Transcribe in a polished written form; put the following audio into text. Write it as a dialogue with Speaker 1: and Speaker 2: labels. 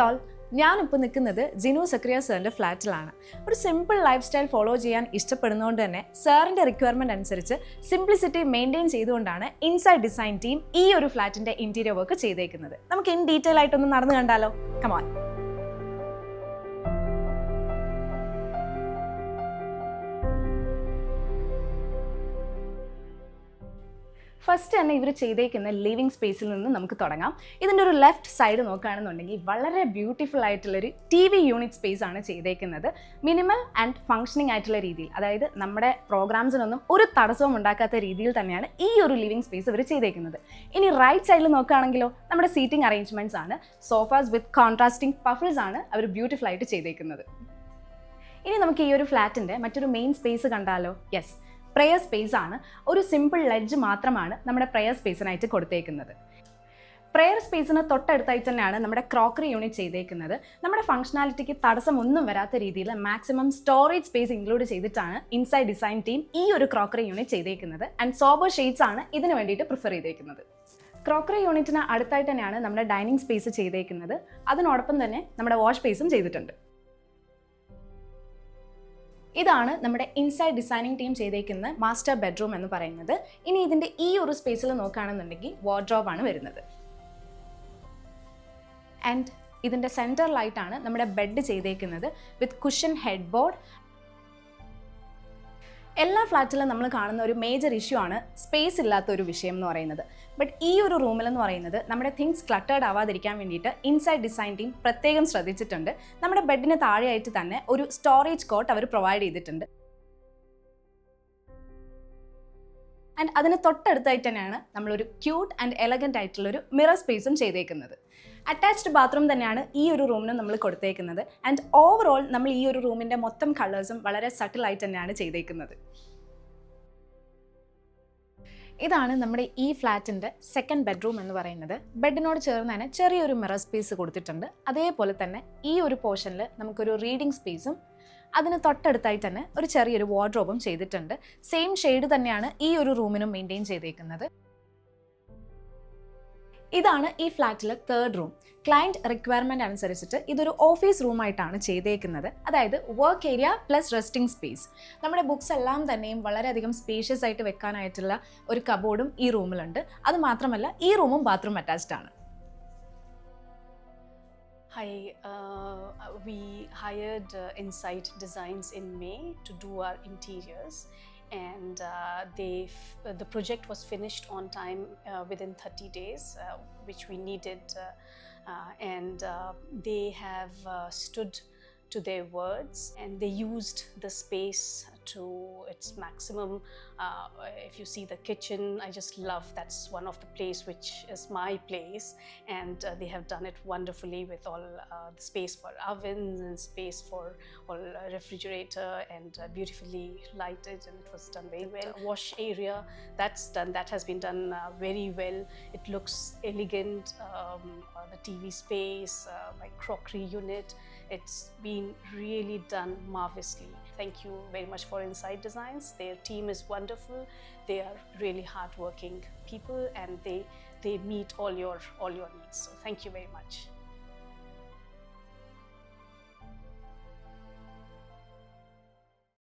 Speaker 1: All, ഞാനിപ്പോൾ നിൽക്കുന്നത് ജിനു സക്രിയ സാറിൻ്റെ ഫ്ലാറ്റിലാണ്. ഒരു സിമ്പിൾ ലൈഫ് സ്റ്റൈൽ ഫോളോ ചെയ്യാൻ ഇഷ്ടപ്പെടുന്നതുകൊണ്ട് തന്നെ സാറിൻ്റെ റിക്വയർമെൻറ്റ് അനുസരിച്ച് സിംപ്ലിസിറ്റി മെയിൻറ്റെയിൻ ചെയ്തുകൊണ്ടാണ് ഇൻസൈഡ് ഡിസൈൻ ടീം ഈ ഒരു ഫ്ലാറ്റിൻ്റെ ഇൻറ്റീരിയർ വർക്ക് ചെയ്തേക്കുന്നത്. നമുക്ക് ഇൻ ഡീറ്റെയിൽ ആയിട്ടൊന്ന് നടന്നു കണ്ടാലോ? കമോൺ. ഫസ്റ്റ് തന്നെ ഇവർ ചെയ്തേക്കുന്ന ലിവിങ് സ്പേസിൽ നിന്ന് നമുക്ക് തുടങ്ങാം. ഇതിൻ്റെ ഒരു ലെഫ്റ്റ് സൈഡ് നോക്കുകയാണെന്നുണ്ടെങ്കിൽ വളരെ ബ്യൂട്ടിഫുൾ ആയിട്ടുള്ളൊരു TV യൂണിറ്റ് സ്പേസ് ആണ് ചെയ്തേക്കുന്നത്. മിനിമൽ ആൻഡ് ഫങ്ഷനിങ് ആയിട്ടുള്ള രീതിയിൽ, അതായത് നമ്മുടെ പ്രോഗ്രാംസിനൊന്നും ഒരു തടസ്സവും ഉണ്ടാക്കാത്ത രീതിയിൽ തന്നെയാണ് ഈ ഒരു ലിവിങ് സ്പേസ് ഇവർ ചെയ്തേക്കുന്നത്. ഇനി റൈറ്റ് സൈഡിൽ നോക്കുകയാണെങ്കിലോ നമ്മുടെ സീറ്റിംഗ് അറേഞ്ച്മെൻറ്റ്സ് ആണ്. സോഫാസ് വിത്ത് കോൺട്രാസ്റ്റിംഗ് പഫിൾസ് ആണ് അവർ ബ്യൂട്ടിഫുൾ ആയിട്ട് ചെയ്തേക്കുന്നത്. ഇനി നമുക്ക് ഈ ഒരു ഫ്ലാറ്റിൻ്റെ മറ്റൊരു മെയിൻ സ്പേസ് കണ്ടാലോ? യെസ്, പ്രെയർ സ്പേസ് ആണ്. ഒരു സിമ്പിൾ ലെഡ്ജ് മാത്രമാണ് നമ്മുടെ പ്രെയർ സ്പേസിനായിട്ട് കൊടുത്തേക്കുന്നത്. പ്രെയർ സ്പേസിന് തൊട്ടടുത്തായിട്ട് തന്നെയാണ് നമ്മുടെ ക്രോക്കറി യൂണിറ്റ് ചെയ്തേക്കുന്നത്. നമ്മുടെ ഫംഗ്ഷനാലിറ്റിക്ക് തടസ്സമൊന്നും വരാത്ത രീതിയിൽ മാക്സിമം സ്റ്റോറേജ് സ്പേസ് ഇൻക്ലൂഡ് ചെയ്തിട്ടാണ് ഇൻസൈഡ് ഡിസൈൻ ടീം ഈ ഒരു ക്രോക്കറി യൂണിറ്റ് ചെയ്തേക്കുന്നത്. ആൻഡ് സോബർ ഷെയ്ഡ്സ് ആണ് ഇതിന് വേണ്ടിയിട്ട് പ്രിഫർ ചെയ്തേക്കുന്നത്. ക്രോക്കറി യൂണിറ്റിന് അടുത്തായിട്ട് തന്നെയാണ് നമ്മുടെ ഡൈനിങ് സ്പേസ് ചെയ്തേക്കുന്നത്. അതിനോടൊപ്പം തന്നെ നമ്മുടെ വാഷ് സ്പേസും ചെയ്തിട്ടുണ്ട്. ഇതാണ് നമ്മുടെ ഇൻസൈഡ് ഡിസൈനിങ് ടീം ചെയ്തേക്കുന്ന മാസ്റ്റർ ബെഡ്റൂം എന്ന് പറയുന്നത്. ഇനി ഇതിൻ്റെ ഈ ഒരു സ്പേസിൽ നോക്കുകയാണെന്നുണ്ടെങ്കിൽ വാർഡ്രോബ് ആണ് വരുന്നത്. ആൻഡ് ഇതിൻ്റെ സെൻറ്ററിലായിട്ടാണ് നമ്മുടെ ബെഡ് ചെയ്തേക്കുന്നത് വിത്ത് കുഷൻ ഹെഡ് ബോർഡ്. എല്ലാ ഫ്ലാറ്റിലും നമ്മൾ കാണുന്ന ഒരു മേജർ ഇഷ്യൂ ആണ് സ്പേസ് ഇല്ലാത്ത ഒരു വിഷയം എന്ന് പറയുന്നത്. ബട്ട് ഈ ഒരു റൂമിലെന്ന് പറയുന്നത് നമ്മുടെ തിങ്സ് ക്ലട്ടേർഡ് ആവാതിരിക്കാൻ വേണ്ടിയിട്ട് ഇൻസൈഡ് ഡിസൈൻ ടീം പ്രത്യേകം ശ്രദ്ധിച്ചിട്ടുണ്ട്. നമ്മുടെ ബെഡിന് താഴെയായിട്ട് തന്നെ ഒരു സ്റ്റോറേജ് കോട്ട് അവർ പ്രൊവൈഡ് ചെയ്തിട്ടുണ്ട്. ആൻഡ് അതിന് തൊട്ടടുത്തായിട്ട് തന്നെയാണ് നമ്മളൊരു ക്യൂട്ട് ആൻഡ് എലഗൻ്റ് ആയിട്ടുള്ളൊരു മിറർ സ്പേസും ചെയ്തേക്കുന്നത്. അറ്റാച്ച്ഡ് ബാത്റൂം തന്നെയാണ് ഈ ഒരു റൂമിന് നമ്മൾ കൊടുത്തേക്കുന്നത്. ആൻഡ് ഓവറോൾ നമ്മൾ ഈ ഒരു റൂമിൻ്റെ മൊത്തം കളേഴ്സും വളരെ സട്ടിലായിട്ട് തന്നെയാണ് ചെയ്തേക്കുന്നത്. ഇതാണ് നമ്മുടെ ഈ ഫ്ലാറ്റിൻ്റെ സെക്കൻഡ് ബെഡ്റൂം എന്ന് പറയുന്നത്. ബെഡിനോട് ചേർന്ന് തന്നെ ചെറിയൊരു മിറർ സ്പേസ് കൊടുത്തിട്ടുണ്ട്. അതേപോലെ തന്നെ ഈ ഒരു പോർഷനിൽ നമുക്കൊരു റീഡിംഗ് സ്പേസും അതിന് തൊട്ടടുത്തായിട്ട് തന്നെ ഒരു ചെറിയൊരു വാർഡ്രോബും ചെയ്തിട്ടുണ്ട്. സെയിം ഷെയ്ഡ് തന്നെയാണ് ഈ ഒരു റൂമിനും മെയിൻറ്റെയിൻ ചെയ്തേക്കുന്നത്. ഇതാണ് ഈ ഫ്ലാറ്റിലെ തേർഡ് റൂം. ക്ലയൻറ്റ് റിക്വയർമെൻറ്റ് അനുസരിച്ചിട്ട് ഇതൊരു ഓഫീസ് റൂമായിട്ടാണ് ചെയ്തേക്കുന്നത്. അതായത് work area plus resting space. നമ്മുടെ ബുക്സ് എല്ലാം തന്നെയും വളരെയധികം സ്പേഷ്യസ് ആയിട്ട് വെക്കാനായിട്ടുള്ള ഒരു കബോർഡും ഈ റൂമിലുണ്ട്. അത് മാത്രമല്ല ഈ റൂമും ബാത്റൂം അറ്റാച്ച്ഡ് ആണ്.
Speaker 2: Hi, we hired Insight Designs in May to do our interiors, and the project was finished on time within 30 days, which we needed, and they have stood to their words, and they used the space to its maximum. If you see the kitchen, I just love that's one of the place which is my place, and they have done it wonderfully with all the space for ovens and space for all refrigerator, and beautifully lighted, and it was done very well. Wash area, that has been done very well. It looks elegant. The TV space, my crockery unit, it's been really done marvelously. Thank you very much for Insight Designs. Their team is wonderful. They are really hardworking people, and they meet all your needs. So thank you very much.